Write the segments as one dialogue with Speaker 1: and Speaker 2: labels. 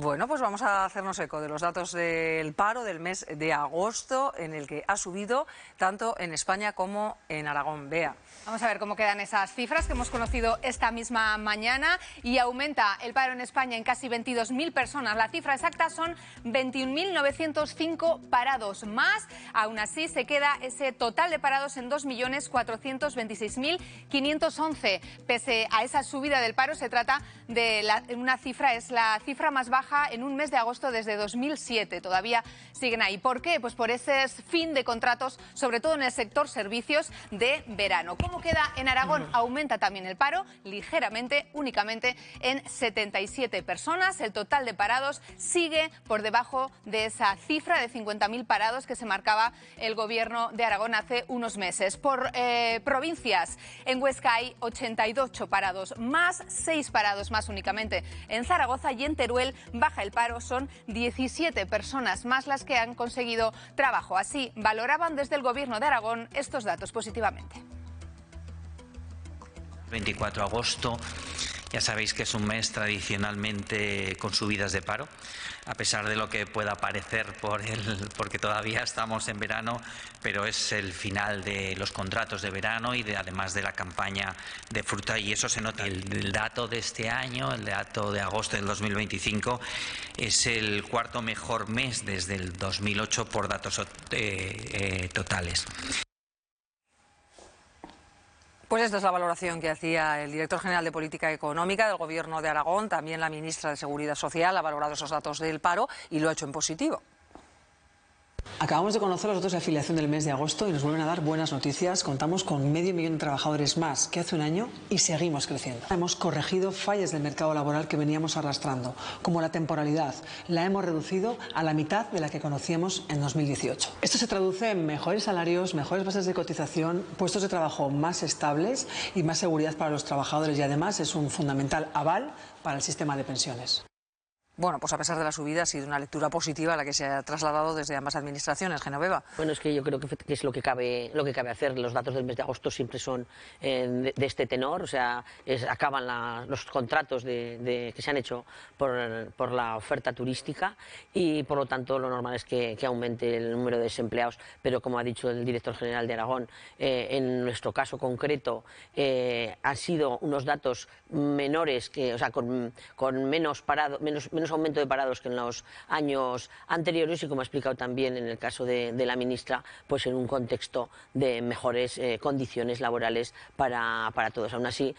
Speaker 1: Bueno, pues vamos a hacernos eco de los datos del paro del mes de agosto, en el que ha subido tanto en España como en Aragón. Bea.
Speaker 2: Vamos a ver cómo quedan esas cifras que hemos conocido esta misma mañana. Y aumenta el paro en España en casi 22.000 personas. La cifra exacta son 21.905 parados más. Aún así se queda ese total de parados en 2.426.511. Pese a esa subida del paro, se trata de una cifra, es la cifra más baja en un mes de agosto desde 2007. Todavía siguen ahí. ¿Por qué? Pues por ese fin de contratos, sobre todo en el sector servicios de verano. ¿Cómo queda en Aragón? Aumenta también el paro, ligeramente, únicamente en 77 personas. El total de parados sigue por debajo de esa cifra de 50.000 parados que se marcaba el gobierno de Aragón hace unos meses. Por provincias, en Huesca hay 88 parados más, 6 parados más únicamente en Zaragoza, y en Teruel baja el paro, son 17 personas más las que han conseguido trabajo. Así valoraban desde el gobierno de Aragón estos datos positivamente.
Speaker 3: 24 de agosto, ya sabéis que es un mes tradicionalmente con subidas de paro, a pesar de lo que pueda parecer porque todavía estamos en verano, pero es el final de los contratos de verano y además de la campaña de fruta, y eso se nota. El dato de este año, el dato de agosto del 2025, es el cuarto mejor mes desde el 2008 por datos totales.
Speaker 1: Pues esta es la valoración que hacía el director general de Política Económica del Gobierno de Aragón. También la ministra de Seguridad Social ha valorado esos datos del paro y lo ha hecho en positivo.
Speaker 4: Acabamos de conocer los datos de afiliación del mes de agosto y nos vuelven a dar buenas noticias. Contamos con 500.000 de trabajadores más que hace un año y seguimos creciendo. Hemos corregido fallas del mercado laboral que veníamos arrastrando, como la temporalidad. La hemos reducido a la mitad de la que conocíamos en 2018. Esto se traduce en mejores salarios, mejores bases de cotización, puestos de trabajo más estables y más seguridad para los trabajadores, y además es un fundamental aval para el sistema de pensiones.
Speaker 1: Bueno, pues a pesar de la subida ha sido una lectura positiva la que se ha trasladado desde ambas administraciones. Genoveva.
Speaker 5: Bueno, es que yo creo que es lo que cabe hacer. Los datos del mes de agosto siempre son de este tenor, o sea, acaban los contratos que se han hecho por la oferta turística, y por lo tanto lo normal es que aumente el número de desempleados. Pero como ha dicho el director general de Aragón, en nuestro caso concreto han sido unos datos menores, con menos aumento de parados que en los años anteriores, y como ha explicado también en el caso de la ministra, pues en un contexto de mejores condiciones laborales para todos. Aún así,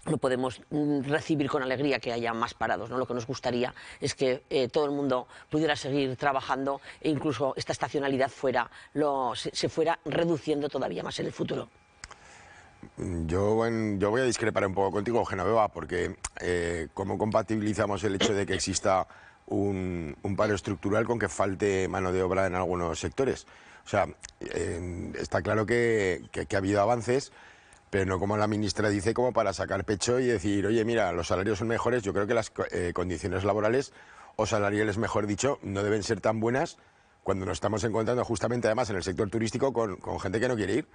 Speaker 5: no podemos recibir con alegría que haya más parados, ¿no? Lo que nos gustaría es que todo el mundo pudiera seguir trabajando e incluso esta estacionalidad se fuera reduciendo todavía más en el futuro.
Speaker 6: Yo voy a discrepar un poco contigo, Genoveva, porque ¿cómo compatibilizamos el hecho de que exista un paro estructural con que falte mano de obra en algunos sectores? O sea, está claro que ha habido avances, pero no, como la ministra dice, como para sacar pecho y decir, oye, mira, los salarios son mejores. Yo creo que las condiciones laborales, o salariales mejor dicho, no deben ser tan buenas cuando nos estamos encontrando justamente además en el sector turístico con gente que no quiere ir.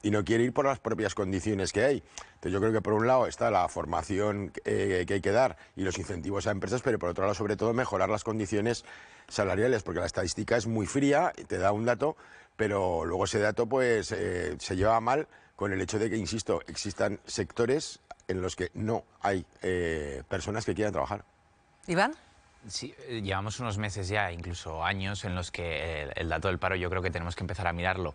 Speaker 6: Y no quiere ir por las propias condiciones que hay. Entonces yo creo que por un lado está la formación que hay que dar y los incentivos a empresas, pero por otro lado sobre todo mejorar las condiciones salariales, porque la estadística es muy fría, te da un dato, pero luego ese dato pues se lleva mal con el hecho de que, insisto, existan sectores en los que no hay personas que quieran trabajar.
Speaker 1: ¿Iván?
Speaker 7: Sí, llevamos unos meses ya, incluso años, en los que el dato del paro yo creo que tenemos que empezar a mirarlo.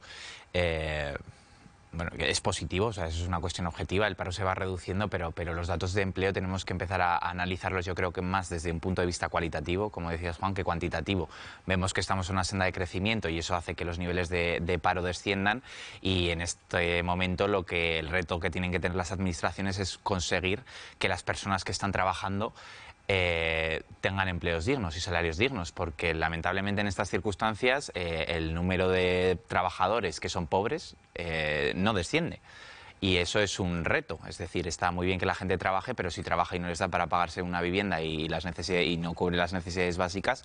Speaker 7: Bueno, es positivo, o sea, eso es una cuestión objetiva, el paro se va reduciendo, pero los datos de empleo tenemos que empezar a analizarlos, yo creo que más desde un punto de vista cualitativo, como decías Juan, que cuantitativo. Vemos que estamos en una senda de crecimiento y eso hace que los niveles de paro desciendan, y en este momento el reto que tienen que tener las administraciones es conseguir que las personas que están trabajando tengan empleos dignos y salarios dignos, porque lamentablemente en estas circunstancias el número de trabajadores que son pobres no desciende. Y eso es un reto, es decir, está muy bien que la gente trabaje, pero si trabaja y no les da para pagarse una vivienda y no cubre las necesidades básicas,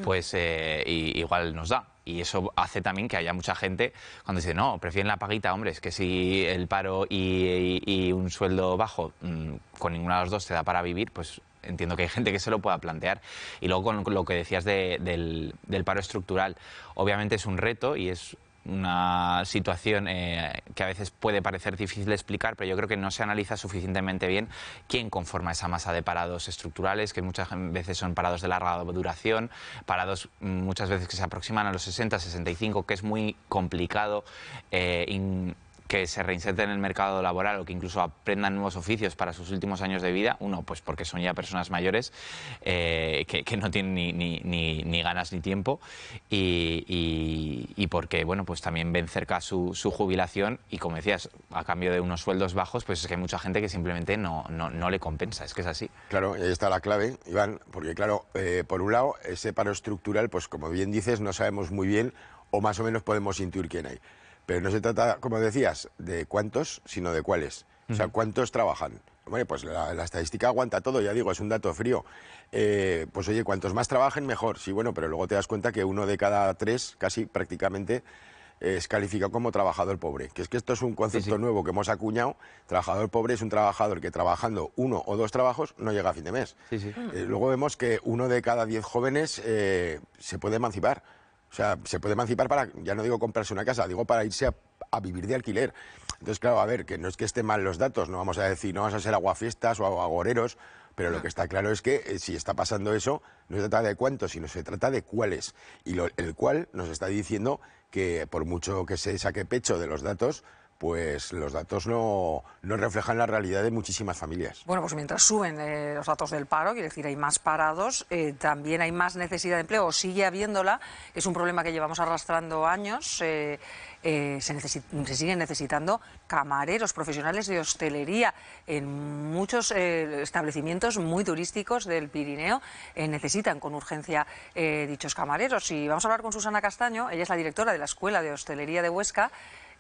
Speaker 7: pues igual nos da. Y eso hace también que haya mucha gente cuando dice, no, prefieren la paguita, hombre, es que si el paro y un sueldo bajo, con ninguna de las dos te da para vivir, pues entiendo que hay gente que se lo pueda plantear. Y luego con lo que decías del paro estructural, obviamente es un reto y es una situación que a veces puede parecer difícil de explicar, pero yo creo que no se analiza suficientemente bien quién conforma esa masa de parados estructurales, que muchas veces son parados de larga duración, parados muchas veces que se aproximan a los 60, 65, que es muy complicado que se reinserten en el mercado laboral o que incluso aprendan nuevos oficios para sus últimos años de vida. Uno, pues porque son ya personas mayores que no tienen ni ganas ni tiempo y porque, bueno, pues también ven cerca su jubilación y, como decías, a cambio de unos sueldos bajos, pues es que hay mucha gente que simplemente no le compensa, es que es así.
Speaker 6: Claro, ahí está la clave, Iván, porque claro, por un lado, ese paro estructural, pues como bien dices, no sabemos muy bien o más o menos podemos intuir quién hay. Pero no se trata, como decías, de cuántos, sino de cuáles. O sea, cuántos trabajan. Bueno, pues la estadística aguanta todo, ya digo, es un dato frío. Pues oye, cuantos más trabajen, mejor. Sí, bueno, pero luego te das cuenta que 1 de cada 3, casi prácticamente, es calificado como trabajador pobre. Que es que esto es un concepto nuevo que hemos acuñado. Trabajador pobre es un trabajador que trabajando 1 o 2 trabajos no llega a fin de mes. Luego vemos que 1 de cada 10 jóvenes se puede emancipar. O sea, se puede emancipar para, ya no digo comprarse una casa, digo para irse a vivir de alquiler. Entonces, claro, a ver, que no es que estén mal los datos, no vamos a decir, no vamos a ser aguafiestas o agoreros, pero lo que está claro es que si está pasando eso, no se trata de cuántos, sino se trata de cuáles. Y el cual nos está diciendo que por mucho que se saque pecho de los datos, pues los datos no reflejan la realidad de muchísimas familias.
Speaker 1: Bueno, pues mientras suben los datos del paro, quiere decir, hay más parados, también hay más necesidad de empleo, o sigue habiéndola, que es un problema que llevamos arrastrando años. Se siguen necesitando camareros, profesionales de hostelería en muchos establecimientos muy turísticos del Pirineo. Necesitan con urgencia dichos camareros. Y vamos a hablar con Susana Castaño, ella es la directora de la Escuela de Hostelería de Huesca.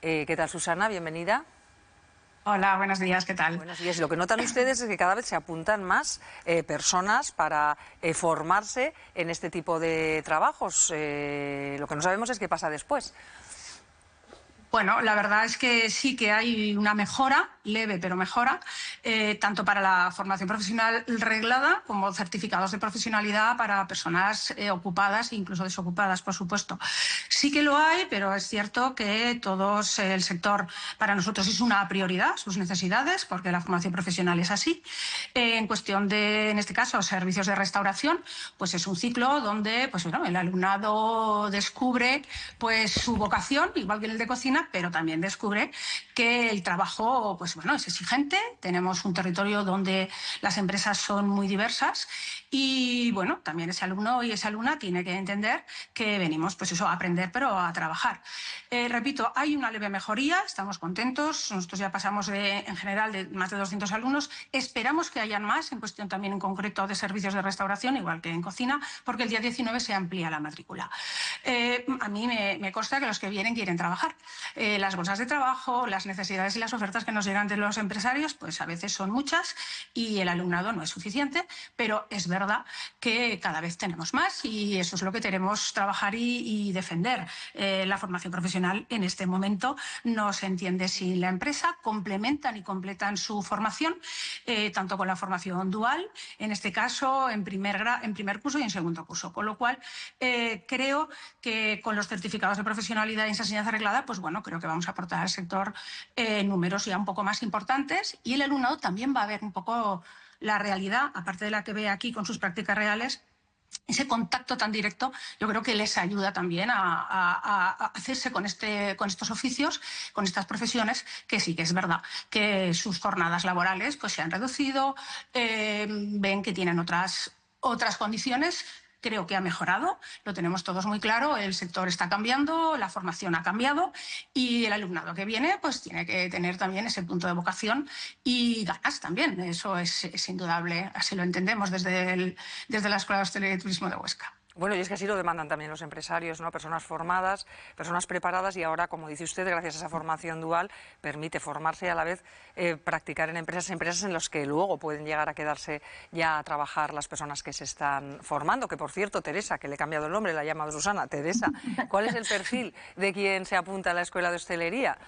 Speaker 1: ¿Qué tal, Susana? Bienvenida.
Speaker 8: Hola, buenos días, ¿qué tal?
Speaker 1: Buenos días. Y lo que notan ustedes es que cada vez se apuntan más personas para formarse en este tipo de trabajos. Lo que no sabemos es qué pasa después.
Speaker 8: Bueno, la verdad es que sí que hay una mejora, leve pero mejora, tanto para la formación profesional reglada como certificados de profesionalidad para personas ocupadas e incluso desocupadas, por supuesto. Sí que lo hay, pero es cierto que todos el sector para nosotros es una prioridad, sus necesidades, porque la formación profesional es así. En cuestión de, en este caso, servicios de restauración, pues es un ciclo donde pues, bueno, el alumnado descubre pues, su vocación, igual que el de cocina, pero también descubre que el trabajo pues, bueno, es exigente. Tenemos un territorio donde las empresas son muy diversas y bueno, también ese alumno y esa alumna tiene que entender que venimos pues eso, a aprender pero a trabajar. Repito, hay una leve mejoría, estamos contentos. Nosotros ya pasamos en general de más de 200 alumnos. Esperamos que hayan más, en cuestión también en concreto de servicios de restauración, igual que en cocina, porque el día 19 se amplía la matrícula. A mí me consta que los que vienen quieren trabajar. Las bolsas de trabajo, las necesidades y las ofertas que nos llegan de los empresarios, pues a veces son muchas y el alumnado no es suficiente, pero es verdad que cada vez tenemos más y eso es lo que queremos trabajar y defender. La formación profesional en este momento no se entiende si la empresa complementan y completan su formación, tanto con la formación dual, en este caso en primer curso y en segundo curso, con lo cual creo que con los certificados de profesionalidad y enseñanza reglada, pues bueno, creo que vamos a aportar al sector números ya un poco más importantes y el alumnado también va a ver un poco la realidad, aparte de la que ve aquí con sus prácticas reales. Ese contacto tan directo yo creo que les ayuda también a hacerse con estos oficios, con estas profesiones, que sí que es verdad que sus jornadas laborales pues, se han reducido, ven que tienen otras condiciones. Creo que ha mejorado, lo tenemos todos muy claro, el sector está cambiando, la formación ha cambiado y el alumnado que viene pues tiene que tener también ese punto de vocación y ganas también, eso es indudable, así lo entendemos desde la Escuela de Hostelería y Turismo de Huesca.
Speaker 1: Bueno, y es que así lo demandan también los empresarios, ¿no? Personas formadas, personas preparadas y ahora, como dice usted, gracias a esa formación dual, permite formarse y a la vez practicar en empresas en las que luego pueden llegar a quedarse ya a trabajar las personas que se están formando. Que, por cierto, Teresa, que le he cambiado el nombre, la he llamado Susana. Teresa, ¿cuál es el perfil de quien se apunta a la Escuela de Hostelería?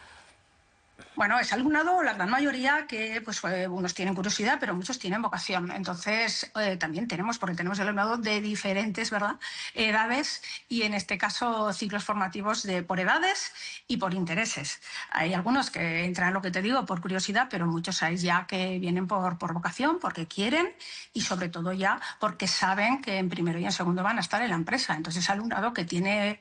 Speaker 8: Bueno, es alumnado, la gran mayoría, que pues unos tienen curiosidad, pero muchos tienen vocación. Entonces, también porque tenemos el alumnado de diferentes, ¿verdad?, edades, y en este caso ciclos formativos por edades y por intereses. Hay algunos que entran, lo que te digo, por curiosidad, pero muchos hay ya que vienen por vocación, porque quieren y sobre todo ya porque saben que en primero y en segundo van a estar en la empresa. Entonces, es alumnado que tiene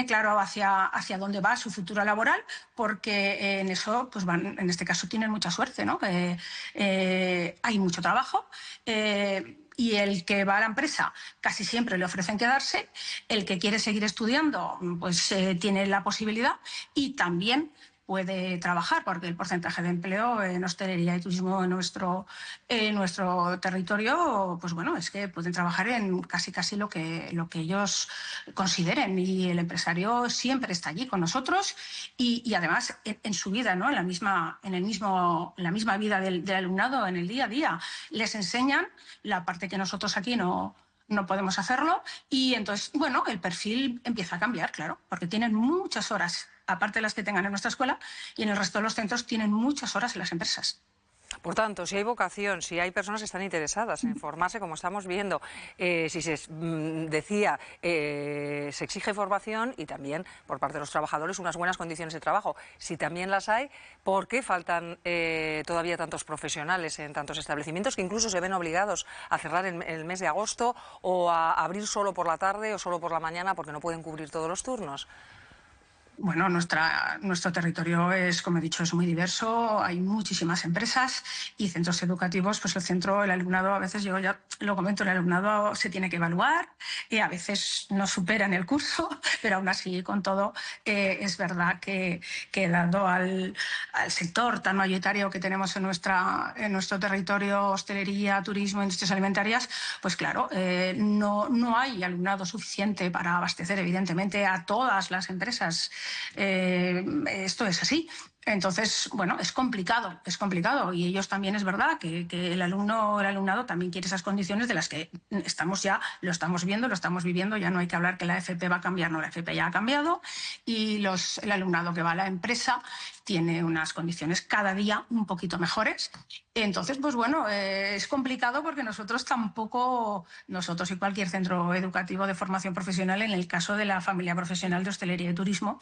Speaker 8: claro hacia dónde va su futuro laboral, porque en eso pues en este caso tienen mucha suerte, ¿no? Hay mucho trabajo y el que va a la empresa casi siempre le ofrecen quedarse, el que quiere seguir estudiando pues tiene la posibilidad y también puede trabajar, porque el porcentaje de empleo en hostelería y turismo en nuestro territorio, pues bueno, es que pueden trabajar en casi lo que ellos consideren, y el empresario siempre está allí con nosotros y además en su vida, ¿no?, en la misma vida del alumnado, en el día a día. Les enseñan la parte que nosotros aquí no podemos hacerlo, y entonces, bueno, el perfil empieza a cambiar, claro, porque tienen muchas horas, aparte de las que tengan en nuestra escuela, y en el resto de los centros tienen muchas horas en las empresas.
Speaker 1: Por tanto, si hay vocación, si hay personas que están interesadas en formarse, como estamos viendo, si se decía, se exige formación y también por parte de los trabajadores unas buenas condiciones de trabajo. Si también las hay, ¿por qué faltan todavía tantos profesionales en tantos establecimientos que incluso se ven obligados a cerrar en el mes de agosto o a abrir solo por la tarde o solo por la mañana porque no pueden cubrir todos los turnos?
Speaker 8: Bueno, nuestro territorio es, como he dicho, es muy diverso, hay muchísimas empresas y centros educativos. Pues el alumnado, a veces yo ya lo comento, el alumnado se tiene que evaluar y a veces no superan el curso, pero aún así, con todo, es verdad que dado al sector tan mayoritario que tenemos en nuestro territorio, hostelería, turismo, industrias alimentarias, pues claro, no hay alumnado suficiente para abastecer, evidentemente, a todas las empresas. Esto es así. Entonces, bueno, es complicado, y ellos también, es verdad que el alumnado también quiere esas condiciones de las que lo estamos viendo, lo estamos viviendo. Ya no hay que hablar que la FP va a cambiar, no, la FP ya ha cambiado, y el alumnado que va a la empresa tiene unas condiciones cada día un poquito mejores. Entonces, pues bueno, es complicado porque nosotros y cualquier centro educativo de formación profesional, en el caso de la familia profesional de hostelería y turismo,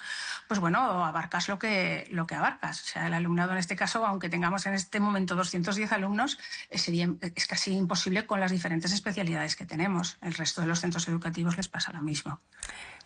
Speaker 8: pues bueno, abarcas lo que abarcas. O sea, el alumnado en este caso, aunque tengamos en este momento 210 alumnos, es casi imposible con las diferentes especialidades que tenemos. El resto de los centros educativos les pasa lo mismo.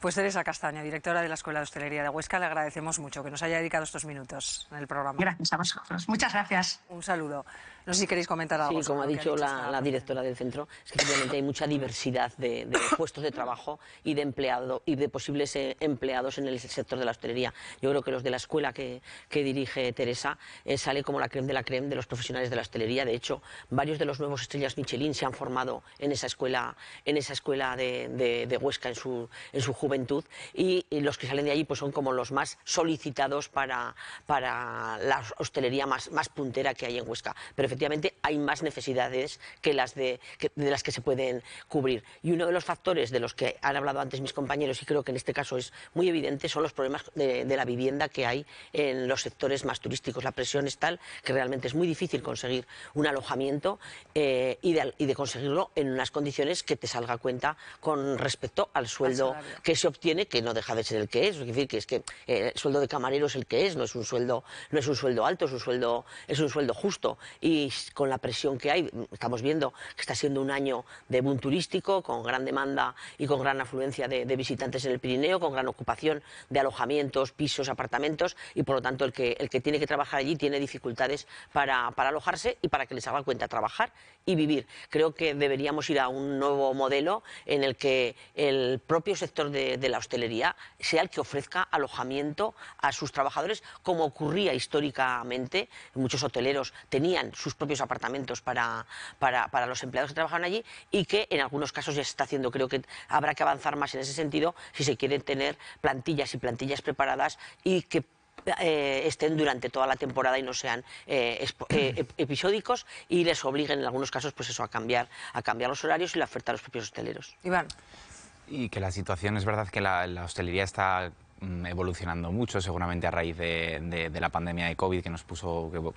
Speaker 1: Pues Teresa Castaño, directora de la Escuela de Hostelería de Huesca, le agradecemos mucho que nos haya dedicado estos minutos en el programa.
Speaker 8: Gracias a vosotros. Muchas gracias.
Speaker 1: Un saludo. No sé si queréis comentar algo.
Speaker 5: Sí, como ha dicho la directora del centro, es que efectivamente hay mucha diversidad de puestos de trabajo y de posibles empleados en el sector de la hostelería. Yo creo que los de la escuela que dirige Teresa sale como la crème de la crème de los profesionales de la hostelería. De hecho, varios de los nuevos estrellas Michelin se han formado en esa escuela de Huesca en su juventud, y los que salen de allí pues son como los más solicitados para la hostelería más puntera que hay en Huesca. Pero efectivamente hay más necesidades de las que se pueden cubrir. Y uno de los factores de los que han hablado antes mis compañeros, y creo que en este caso es muy evidente, son los problemas de la vivienda que hay en los sectores más turísticos. La presión es tal que realmente es muy difícil conseguir un alojamiento y de conseguirlo en unas condiciones que te salga a cuenta con respecto al sueldo que se obtiene, que no deja de ser el que es. Es decir, que el sueldo de camarero es el que es, no es un sueldo alto, es un sueldo justo. Y con la presión que hay, estamos viendo que está siendo un año de boom turístico, con gran demanda y con gran afluencia de visitantes en el Pirineo, con gran ocupación de alojamientos, pisos, apartamentos, y por lo tanto el que tiene que trabajar allí tiene dificultades para alojarse y para que les haga cuenta trabajar y vivir. Creo que deberíamos ir a un nuevo modelo en el que el propio sector de la hostelería sea el que ofrezca alojamiento a sus trabajadores, como ocurría históricamente. Muchos hoteleros tenían sus propios apartamentos para los empleados que trabajaban allí, y que en algunos casos ya se está haciendo. Creo que habrá que avanzar más en ese sentido si se quieren tener plantillas preparadas y que estén durante toda la temporada y no sean episódicos, y les obliguen en algunos casos pues eso, a cambiar los horarios y la oferta a los propios hosteleros.
Speaker 1: Iván.
Speaker 7: Y que la situación, es verdad que la hostelería está evolucionando mucho, seguramente a raíz de la pandemia de COVID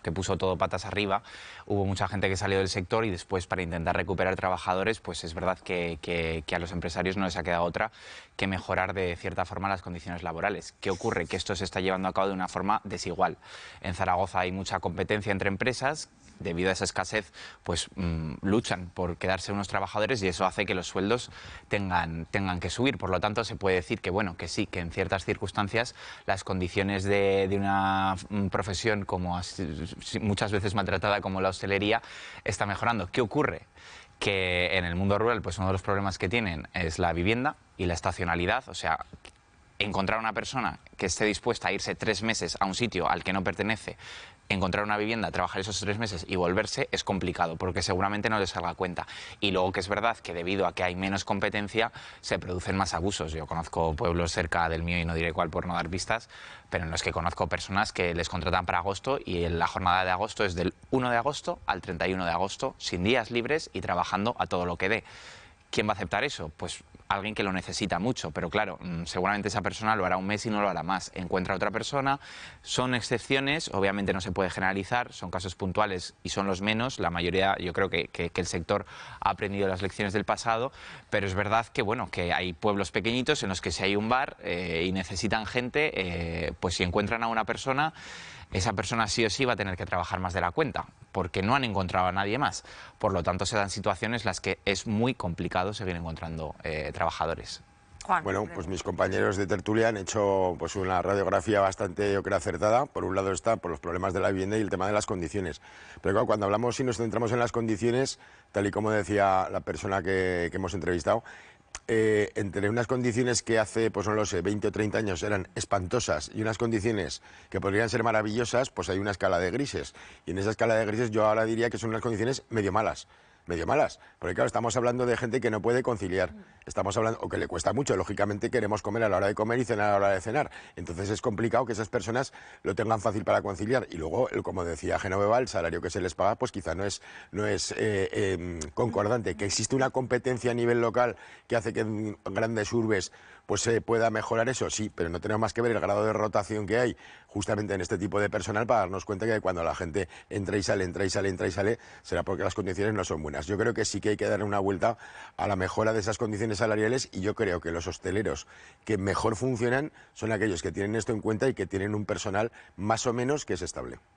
Speaker 7: que puso todo patas arriba. Hubo mucha gente que salió del sector y después, para intentar recuperar trabajadores, pues es verdad que a los empresarios no les ha quedado otra que mejorar de cierta forma las condiciones laborales. ¿Qué ocurre? Que esto se está llevando a cabo de una forma desigual. En Zaragoza hay mucha competencia entre empresas. Debido a esa escasez, pues luchan por quedarse unos trabajadores y eso hace que los sueldos tengan que subir. Por lo tanto, se puede decir que, bueno, que sí, que en ciertas circunstancias las condiciones de una profesión como muchas veces maltratada como la hostelería está mejorando. ¿Qué ocurre? Que en el mundo rural, pues uno de los problemas que tienen es la vivienda y la estacionalidad, o sea, encontrar una persona que esté dispuesta a irse 3 meses a un sitio al que no pertenece, encontrar una vivienda, trabajar esos 3 meses y volverse es complicado porque seguramente no les salga cuenta. Y luego que es verdad que debido a que hay menos competencia se producen más abusos. Yo conozco pueblos cerca del mío y no diré cuál por no dar pistas, pero en los que conozco personas que les contratan para agosto y la jornada de agosto es del 1 de agosto al 31 de agosto sin días libres y trabajando a todo lo que dé. ¿Quién va a aceptar eso? Pues alguien que lo necesita mucho, pero claro, seguramente esa persona lo hará un mes y no lo hará más. Encuentra otra persona, son excepciones, obviamente no se puede generalizar, son casos puntuales y son los menos. La mayoría, yo creo que el sector ha aprendido las lecciones del pasado, pero es verdad que, bueno, que hay pueblos pequeñitos en los que si hay un bar y necesitan gente, pues si encuentran a una persona, esa persona sí o sí va a tener que trabajar más de la cuenta, porque no han encontrado a nadie más. Por lo tanto, se dan situaciones en las que es muy complicado seguir encontrando trabajadores.
Speaker 1: Juan,
Speaker 6: bueno, pues mis compañeros de tertulia han hecho pues una radiografía bastante, yo creo, acertada. Por un lado está por los problemas de la vivienda y el tema de las condiciones. Pero claro, cuando hablamos y nos centramos en las condiciones, tal y como decía la persona que hemos entrevistado, entre unas condiciones que hace, pues no lo sé, 20 o 30 años eran espantosas y unas condiciones que podrían ser maravillosas, pues hay una escala de grises. Y en esa escala de grises yo ahora diría que son unas condiciones medio malas. Porque claro, estamos hablando de gente que no puede conciliar, estamos hablando, o que le cuesta mucho, lógicamente queremos comer a la hora de comer y cenar a la hora de cenar, entonces es complicado que esas personas lo tengan fácil para conciliar, y luego, como decía Genoveva, el salario que se les paga, pues quizá no es concordante, que existe una competencia a nivel local que hace que en grandes urbes pues se pueda mejorar eso, sí, pero no tenemos más que ver el grado de rotación que hay justamente en este tipo de personal para darnos cuenta que cuando la gente entra y sale, será porque las condiciones no son buenas. Yo creo que sí que hay que darle una vuelta a la mejora de esas condiciones salariales y yo creo que los hosteleros que mejor funcionan son aquellos que tienen esto en cuenta y que tienen un personal más o menos que es estable.